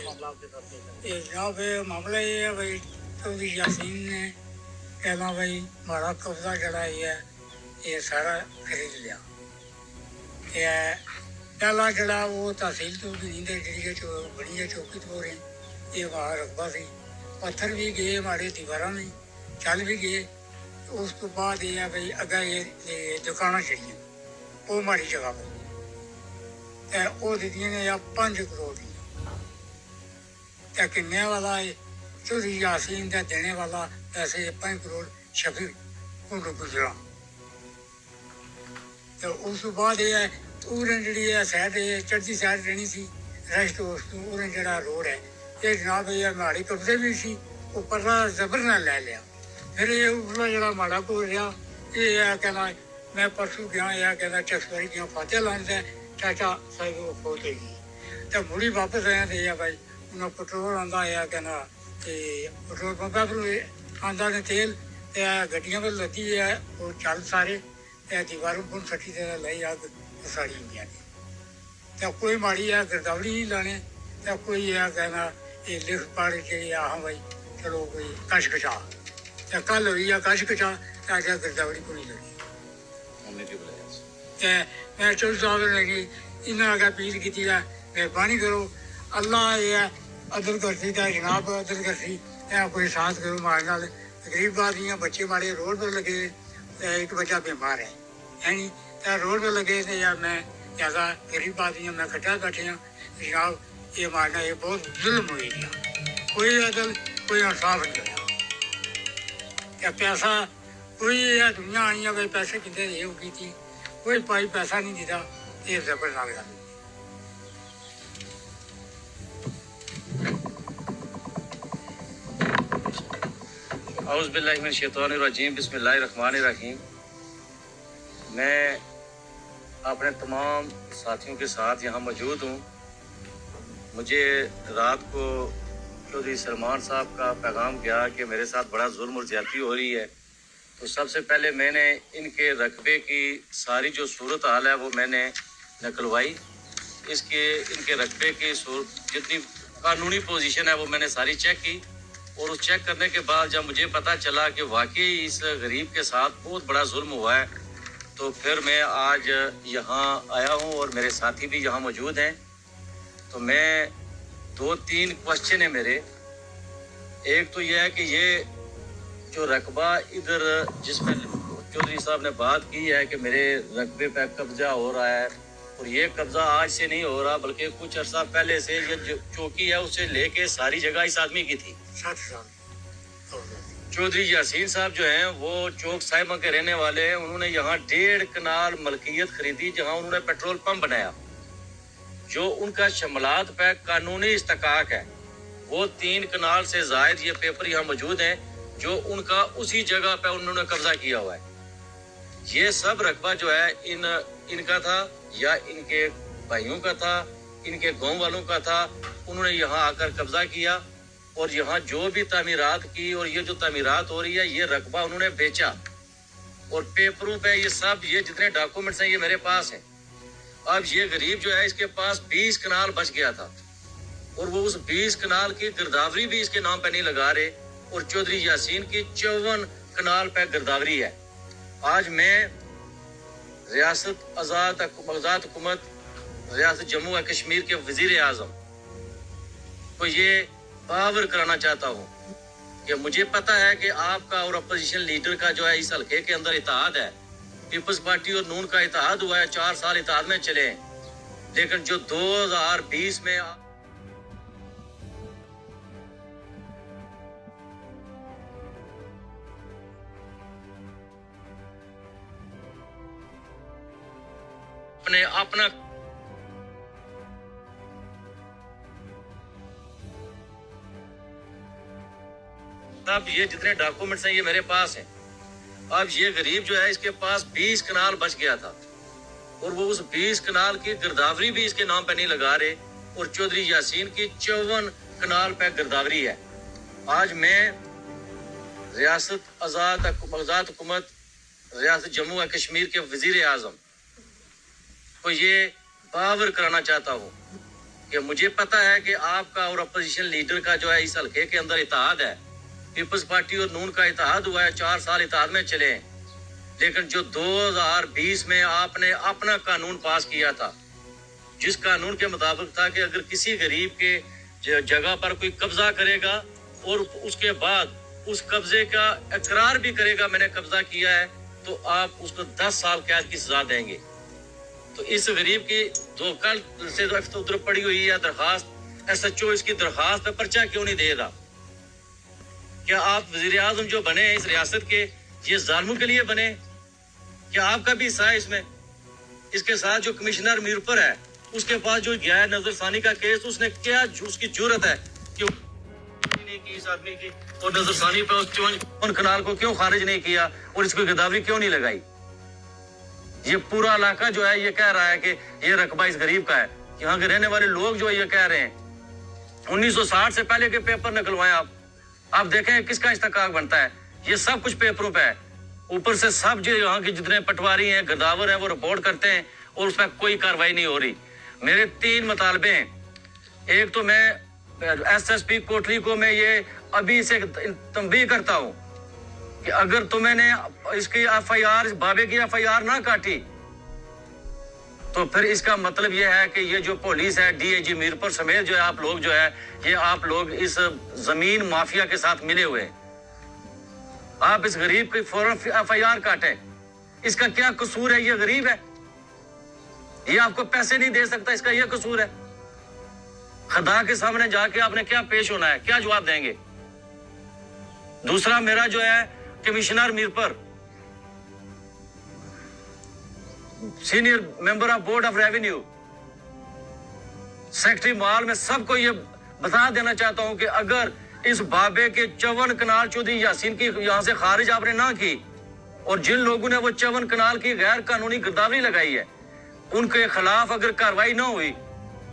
یہ جناب معاملہ یہ ہے بھائی چودھری یاسین نے پہلا بھائی ہمارا قبضہ جڑا ہے یہ سارا خرید لیا. پہلا جڑا وہ تحصیل تو نہیں جڑی بڑی ہے چوکی تو رہی یہ وہاں رقبہ سی پتھر بھی گئے ہمارے دیواروں میں چل بھی گئے. اس تو بعد یہ ہے بھائی اگا یہ دکانیں چڑھیاں وہ ہماری جگہ پہ وہ دیتی نے 5 کروڑ دیا کنے والا ہے چودھری یاسین کا دینے والا پیسے 5 کروڑ شفیع کنڈو گجرا. تو اس بعد یہ ہے انہیں جی سائڈ چڑھتی سائڈ رہنی سی ریسٹ اس انہیں جڑا روڈ ہے یہ جناب یہ ماڑی قبضے بھی سی اوپر زبر نہ لے لیا. پھر یہ اتلا جڑا ماڑا کو رہا یہ کہنا میں پرسوں گیا یہ کہنا چکسواری گیا فاتح لان سے چاچا صاحب وہ کھول دے گی تو مڑی واپس آیا تو یہ بھائی انہیں پٹرول آتا یہ کہنا کہ پٹرول پمپا پر آتا نے تیل گڈیاں پہ لدی ہے وہ چل سارے دیواروں پن سٹی سے لائی آگ ساڑی ہوئی تو کوئی ماڑی ہے گرداوڑی نہیں لانے تو کوئی یہ کہنا یہ لکھ پڑھ کے ہاں بھائی چلو کوئی کش کچا تو کل ہوئی ہے کش کچا تو آج گرداوڑی کو نہیں لگی. میں چودھری صاحب نے لگی انہیں آگے اپیل کی ہے مہربانی کرو اللہ یہ عدل کرسی تو جناب عدل کرسی کوئی ساتھ کرو مارے نال غریب آدمی بچے مارے روڈ پر لگے ایک بچہ بیمار ہے نہیں تو روڈ پہ لگے تو یا میں زیادہ غریب آدمی میں کٹھا بیٹھے ہوں جناب یہ مارنا یہ بہت ظلم ہوئی گیا. کوئی عدل کوئی انصاف نہیں ہوا کیا پیسہ کوئی دنیا آئی ہے پیسے کتنے یہ کی تھی کوئی پائی پیسہ نہیں دیتا یہ زبر نہ لگا. اعوذ باللہ من الشیطان الرجیم بسم اللہ الرحمن الرحیم. میں اپنے تمام ساتھیوں کے ساتھ یہاں موجود ہوں. مجھے رات کو چودھری سلمان صاحب کا پیغام گیا کہ میرے ساتھ بڑا ظلم اور زیادتی ہو رہی ہے. تو سب سے پہلے میں نے ان کے رقبے کی ساری جو صورت حال ہے وہ میں نے نکلوائی. ان کے رقبے کی جتنی قانونی پوزیشن ہے وہ میں نے ساری چیک کی اور اس چیک کرنے کے بعد جب مجھے پتہ چلا کہ واقعی اس غریب کے ساتھ بہت بڑا ظلم ہوا ہے تو پھر میں آج یہاں آیا ہوں اور میرے ساتھی بھی یہاں موجود ہیں. تو میں 2-3 کوشچن ہیں میرے. ایک تو یہ ہے کہ یہ جو رقبہ ادھر جس میں چودھری صاحب نے بات کی ہے کہ میرے رقبے پہ قبضہ ہو رہا ہے اور یہ قبضہ آج سے نہیں ہو رہا بلکہ کچھ عرصہ پہلے سے یہ چوکی ہے اسے لے کے ساری جگہ اس آدمی کی تھی. چودھری یاسین صاحب جو ہیں وہ چوک صاحبہ کے رہنے والے ہیں. انہوں نے یہاں 1.5 کنال ملکیت خریدی جہاں انہوں نے پیٹرول پمپ بنایا جو ان کا شملات پہ قانونی استحقاق ہے. وہ 3 کنال سے زائد یہ پیپر یہاں موجود ہیں جو ان کا اسی جگہ پہ انہوں نے قبضہ کیا ہوا ہے. یہ سب رقبہ جو ہے ان کا تھا یا ان کے بھائیوں کا تھا ان کے گاؤں والوں کا تھا. انہوں نے یہاں آ کر قبضہ کیا اور یہاں جو بھی تعمیرات کی اور یہ جو تعمیرات ہو رہی ہے یہ رقبہ انہوں نے بیچا اور پیپروں پہ یہ سب یہ جتنے ڈاکومنٹس ہیں یہ میرے پاس ہیں. اب یہ غریب جو ہے اس کے پاس 20 کنال بچ گیا تھا اور وہ اس 20 کنال کی گرداوری بھی اس کے نام پہ نہیں لگا رہے اور چودھری یاسین کی 54 کنال پہ گرداوری ہے. آج میں ریاست آزاد حکومت ریاست جموں و کشمیر کے وزیر اعظم کو یہ باور کرانا چاہتا ہوں کہ مجھے پتا ہے کہ آپ کا اور اپوزیشن لیڈر کا جو ہے اس حلقے کے اندر اتحاد ہے. پیپلز پارٹی اور نون کا اتحاد ہوا ہے 4 سال اتحاد میں چلے ہیں لیکن جو 2020 میں اپنا اب یہ جتنے ڈاکومنٹس ہیں یہ میرے پاس ہیں. اب یہ غریب جو ہے اس کے پاس 20 کنال بچ گیا تھا اور وہ اس 20 کنال کی گرداوری بھی اس کے نام پہ نہیں لگا رہے اور چودھری یاسین کی 54 کنال پہ گرداوری ہے. آج میں ریاست آزاد حکومت ریاست جموں و کشمیر کے وزیر اعظم کو یہ باور کرانا چاہتا ہوں کہ مجھے پتا ہے کہ آپ کا اور اپوزیشن لیڈر کا جو ہے اس حلقے کے اندر اتحاد ہے، پیپلز پارٹی اور نون کا اتحاد ہوا ہے، 4 سال اتحاد میں چلے ہیں، لیکن جو 2020 میں آپ نے اپنا قانون پاس کیا تھا، جس قانون کے مطابق تھا کہ اگر کسی غریب کے جگہ پر کوئی قبضہ کرے گا اور اس کے بعد اس قبضے کا اقرار بھی کرے گا میں نے قبضہ کیا ہے، تو آپ اس کو 10 سال قید کی سزا دیں گے۔ تو اس غریب کی جو کل سے ادھر پڑی ہوئی ہے درخواست، ایس ایچ او اس کی درخواست پہ پرچہ کیوں نہیں دے گا؟ کیا آپ وزیر اعظم جو بنے ہیں اس ریاست کے، یہ ظالموں کے لیے بنے؟ کیا آپ کا بھی حصہ ہے اس میں؟ اس کے ساتھ جو کمشنر میرپور ہے، اس کے پاس جو گیا ہے نظر ثانی کا کیس، اس نے کیا اس کی جرت ہے کہ نہیں کی اس آدمی کی، اور نظر ثانی پہ ان کنال کو کیوں خارج نہیں کیا اور اس کو گداوری کیوں نہیں لگائی؟ یہ پورا علاقہ جو ہے یہ کہہ رہا ہے کہ یہ رقبہ اس غریب کا ہے۔ یہاں کے رہنے والے لوگ جو یہ کہہ رہے ہیں 1960 سے پہلے کے پیپر نکلوائیں آپ دیکھیں کس کا استحقاق بنتا ہے۔ یہ سب کچھ پیپروں پہ ہے، اوپر سے سب جو یہاں کے جتنے پٹواری ہیں، گداور ہیں، وہ رپورٹ کرتے ہیں اور اس پہ کوئی کاروائی نہیں ہو رہی۔ میرے 3 مطالبے ہیں۔ ایک تو میں ایس ایس پی کوٹلی کو میں یہ ابھی سے تنبیہ کرتا ہوں کہ اگر تمہیں نے اس کی ایف آئی آر، بابے کی ایف آئی آر نہ کاٹی تو پھر اس کا مطلب یہ ہے کہ یہ جو پولیس ہے، ڈی آئی جی میرپور سمیت جو ہے آپ لوگ جو ہے یہ آپ لوگ اس زمین مافیا کے ساتھ ملے ہوئے ہیں۔ آپ اس غریب کی فوراً ایف آئی آر کاٹیں۔ اس کا کیا قصور ہے؟ یہ غریب ہے، یہ آپ کو پیسے نہیں دے سکتا، اس کا یہ قصور ہے؟ خدا کے سامنے جا کے آپ نے کیا پیش ہونا ہے، کیا جواب دیں گے؟ دوسرا میرا جو ہے commissioner Mirpur, senior member of board of revenue, secretary مال میں سب کو یہ بتا دینا چاہتا ہوں کہ اگر اس بابے کے 54 کنال چودھری یاسین کی یہاں سے خارج آپ نے نہ کی، اور جن لوگوں نے وہ 54 کنال کی غیر قانونی گداوری لگائی ہے ان کے خلاف اگر کاروائی نہ ہوئی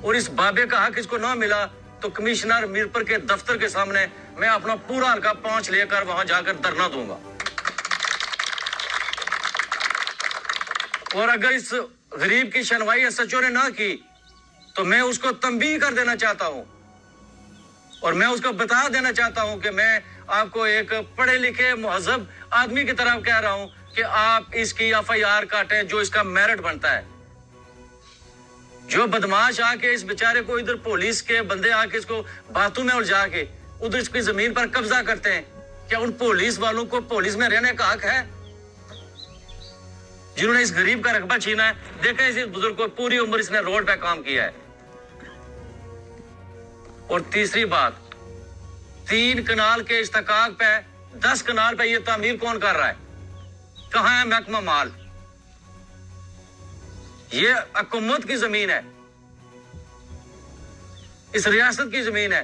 اور اس بابے کا حق اس کو نہ ملا تو کمشنر میرپور کے دفتر کے سامنے میں اپنا پورا حلقہ 5 لے کر وہاں جا کر دھرنا دوں گا۔ اور اگر اس غریب کی شنوائی ایس ایچ او نے نہ کی تو میں اس کو تنبیہ کر دینا چاہتا ہوں اور میں اس کو بتا دینا چاہتا ہوں کہ میں آپ کو ایک پڑھے لکھے مہذب آدمی کی طرف کہہ رہا ہوں کہ آپ اس کی ایف آئی آر کاٹیں جو اس کا میرٹ بنتا ہے۔ جو بدماش آ کے اس بیچارے کو ادھر پولیس کے بندے آ کے اس کو باتوں میں الجھا کے ادھر اس کی زمین پر قبضہ کرتے ہیں، کیا ان پولیس والوں کو پولیس میں رہنے کا حق ہے؟ جنہوں نے اس غریب کا رقبہ چھینا ہے، دیکھیں اس بزرگ کو پوری عمر اس نے روڈ پہ کام کیا ہے۔ اور تیسری بات، 3 کنال کے استحقاق پہ 10 کنال پہ یہ تعمیر کون کر رہا ہے؟ کہاں ہے محکمہ مال؟ یہ حکومت کی زمین ہے، اس ریاست کی زمین ہے۔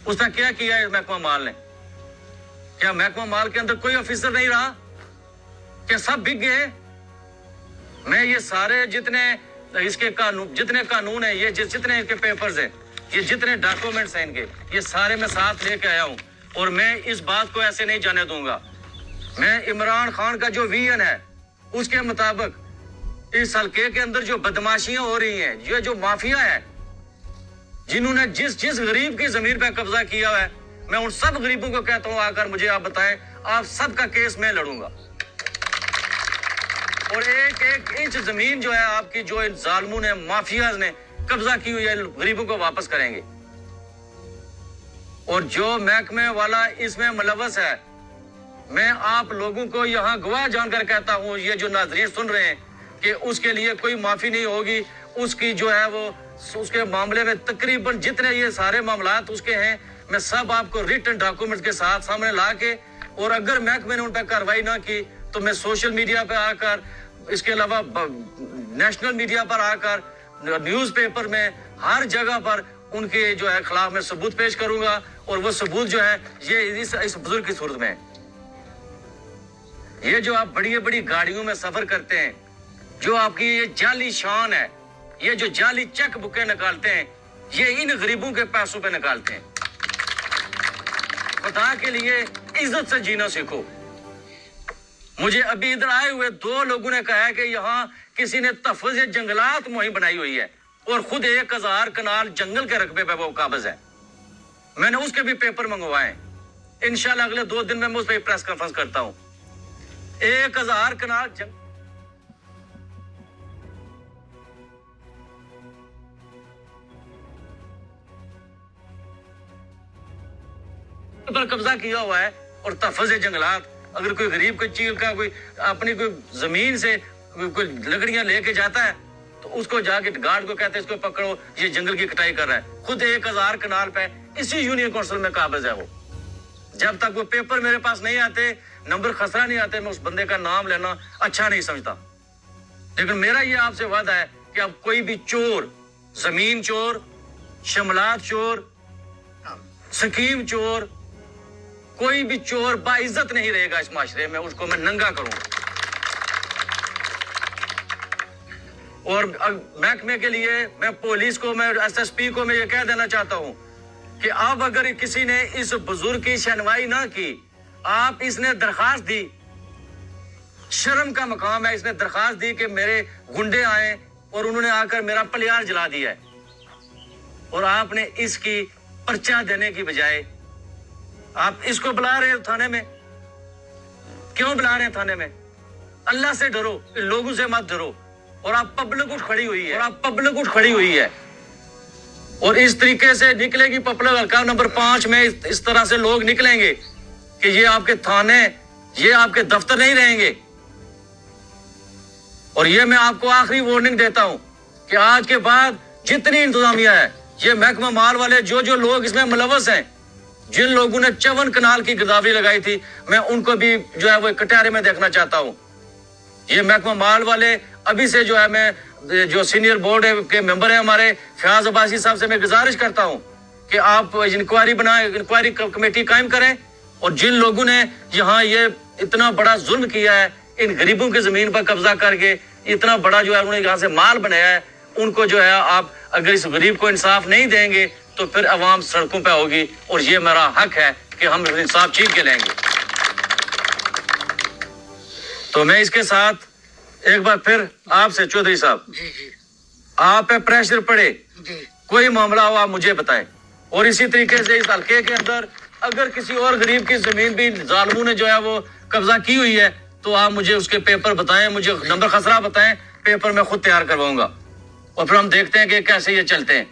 اس نے کیا کیا ہے محکمہ مال نے؟ کیا محکمہ مال کے اندر کوئی آفیسر نہیں رہا؟ کیا سب بک گئے؟ میں یہ سارے جتنے اس کے قانون، جتنے قانون ہیں، یہ جتنے ان کے پیپرز ہیں، یہ جتنے ڈاکومنٹس ہیں ان کے، یہ سارے میں ساتھ لے کے آیا ہوں اور میں اس بات کو ایسے نہیں جانے دوں گا۔ میں عمران خان کا جو ویژن ہے اس کے مطابق اس حلقے کے اندر جو بدماشیاں ہو رہی ہیں، یہ جو مافیا ہے جنہوں نے جس غریب کی زمین پہ قبضہ کیا ہے، میں ان سب غریبوں کو کہتا ہوں آ کر مجھے آپ بتائیں، آپ سب کا کیس میں لڑوں گا اور ایک انچ زمین جو ہے آپ کی جو ان ظالموں نے، مافیاز نے قبضہ کی ہوئی ہے، غریبوں کو واپس کریں گے۔ اور جو محکمے والا اس میں ملوث ہے، میں آپ لوگوں کو یہاں گواہ جان کر کہتا ہوں، یہ جو ناظرین سن رہے ہیں، کہ اس کے لیے کوئی معافی نہیں ہوگی۔ اس کی جو ہے وہ اس کے معاملے میں تقریباً جتنے یہ سارے معاملات اس کے ہیں، میں سب آپ کو ریٹن ڈاکومنٹ کے ساتھ سامنے لا کے، اور اگر محکمے نے ان پہ کاروائی نہ کی تو میں سوشل میڈیا پہ آ کر، اس کے علاوہ نیشنل میڈیا پر آ کر، نیوز پیپر میں، ہر جگہ پر ان کے جو ہے خلاف میں ثبوت پیش کروں گا۔ اور وہ ثبوت جو ہے یہ اس بزرگ کی صورت میں، یہ جو آپ بڑی بڑی گاڑیوں میں سفر کرتے ہیں، جو آپ کی یہ جعلی شان ہے، یہ جو جعلی چیک بکیں نکالتے ہیں، یہ ان غریبوں کے پیسوں پہ نکالتے ہیں۔ خدا کے لیے عزت سے جینا سیکھو۔ مجھے ابھی ادھر آئے ہوئے 2 لوگوں نے کہا ہے کہ یہاں کسی نے تحفظ جنگلات مہم بنائی ہوئی ہے۔ اور خود 1000 کنال جنگل کے رقبے پہ وہ قابض ہے. میں نے اس کے بھی پیپر منگوائے ہیں. انشاءاللہ اگلے 2 دن میں اس پہ پریس کانفرنس کرتا ہوں. 1000 کنال پر قبضہ کیا ہوا ہے. اور تحفظ جنگلات، اگر کوئی غریب کوئی چیز کا کوئی اپنی کوئی زمین سے کوئی لکڑیاں لے کے جاتا ہے تو اس کو جا کے گارڈ کو کہتے ہیں اس کو پکڑو، یہ جنگل کی کٹائی کر رہا ہے. خود 1000 کنال پہ اسی یونین کونسل میں قابض ہے وہ. جب تک وہ پیپر میرے پاس نہیں آتے، نمبر خسرہ نہیں آتے، میں اس بندے کا نام لینا اچھا نہیں سمجھتا. لیکن میرا یہ آپ سے وعدہ ہے کہ اب کوئی بھی چور، زمین چور، شملات چور، سکیم چور، کوئی بھی چور باعزت نہیں رہے گا اس معاشرے میں. اس کو میں ننگا کروں. اور محکمے کے لیے میں پولیس کو، میں ایس ایس پی کو میں یہ کہہ دینا چاہتا ہوں کہ اب اگر کسی نے اس بزرگ کی شنوائی نہ کی، آپ اس نے درخواست دی، شرم کا مقام ہے، اس نے درخواست دی کہ میرے گنڈے آئے اور انہوں نے آ کر میرا پلیار جلا دیا ہے، اور آپ نے اس کی پرچہ دینے کی بجائے آپ اس کو بلا رہے ہو تھانے میں. کیوں بلا رہے ہیں تھانے میں؟ اللہ سے ڈرو، ان لوگوں سے مت ڈرو. اور آپ پبلک اٹھ کھڑی ہوئی ہے، اور اس طریقے سے نکلے گی پاپولر حلقہ نمبر 5 میں اس طرح سے لوگ نکلیں گے کہ یہ آپ کے تھانے، یہ آپ کے دفتر نہیں رہیں گے. اور یہ میں آپ کو آخری وارننگ دیتا ہوں کہ آج کے بعد جتنی انتظامیہ ہے، یہ محکمہ مال والے جو لوگ اس میں ملوث ہیں، جن لوگوں نے 54 کنال کی گرداوری لگائی تھی، میں ان کو بھی جو ہے وہ کٹہرے میں دیکھنا چاہتا ہوں. یہ محکمہ مال والے ابھی سے جو ہے، میں جو سینئر بورڈ کے ممبر ہیں ہمارے فیاض عباسی صاحب سے میں گزارش کرتا ہوں کہ آپ انکوائری کمیٹی قائم کریں، اور جن لوگوں نے یہاں یہ اتنا بڑا ظلم کیا ہے، ان غریبوں کی زمین پر قبضہ کر کے اتنا بڑا جو ہے انہوں نے یہاں سے مال بنایا ہے، ان کو جو ہے آپ اگر اس غریب کو انصاف نہیں دیں گے تو پھر عوام سڑکوں پہ ہوگی. اور یہ میرا حق ہے کہ ہم انصاف چھین کے لیں گے. تو میں اس کے ساتھ ایک بار پھر آپ سے چودھری صاحب، جی آپ پہ پریشر پڑے، جی کوئی معاملہ ہو آپ مجھے بتائیں. اور اسی طریقے سے اس حلقے کے اندر اگر کسی اور غریب کی زمین بھی ظالموں نے جو ہے وہ قبضہ کی ہوئی ہے تو آپ مجھے اس کے پیپر بتائیں، مجھے نمبر خسرہ بتائیں، پیپر میں خود تیار کرواؤں گا. اور پھر ہم دیکھتے ہیں کہ کیسے یہ چلتے ہیں.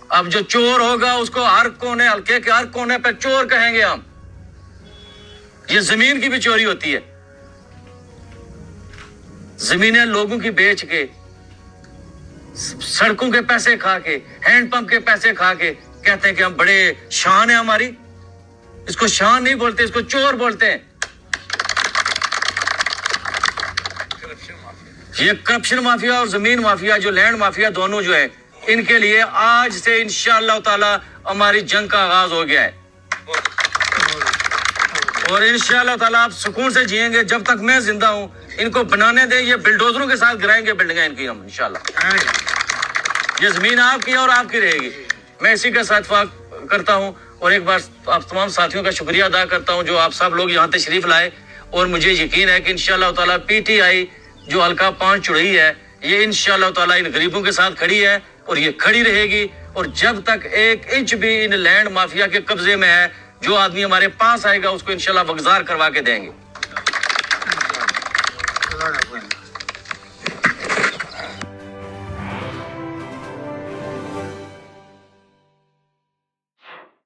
اب جو چور ہوگا اس کو ہر کونے، حلقے کے ہر کونے پہ چور کہیں گے ہم. یہ زمین کی بھی چوری ہوتی ہے، زمینیں لوگوں کی بیچ کے، سڑکوں کے پیسے کھا کے، ہینڈ پمپ کے پیسے کھا کے کہتے ہیں کہ ہم بڑے شان ہے ہماری. اس کو شان نہیں بولتے، اس کو چور بولتے ہیں. یہ کرپشن مافیا اور زمین مافیا، جو لینڈ مافیا دونوں جو ہے، ان کے لیے آج سے انشاءاللہ تعالی ہماری جنگ کا آغاز ہو گیا ہے. اور انشاءاللہ تعالی آپ سکون سے جئیں گے جب تک میں زندہ ہوں. ان کو بنانے دیں، یہ بلڈوزروں کے ساتھ گرائیں گے بلڈنگیں ان کی ہم انشاءاللہ. یہ زمین آپ کی ہے اور آپ کی رہے گی. میں اسی کا ساتھ اتفاق کرتا ہوں. اور ایک بار آپ تمام ساتھیوں کا شکریہ ادا کرتا ہوں جو آپ سب لوگ یہاں تشریف لائے. اور مجھے یقین ہے کہ انشاءاللہ تعالی پی ٹی آئی جو حلقہ 5 چڑھئی ہے، یہ انشاءاللہ تعالی ان غریبوں کے ساتھ کھڑی ہے اور یہ کھڑی رہے گی. اور جب تک 1 انچ بھی ان لینڈ مافیا کے قبضے میں ہے، جو آدمی ہمارے پاس آئے گا اس کو انشاءاللہ وگزار کروا کے دیں گے.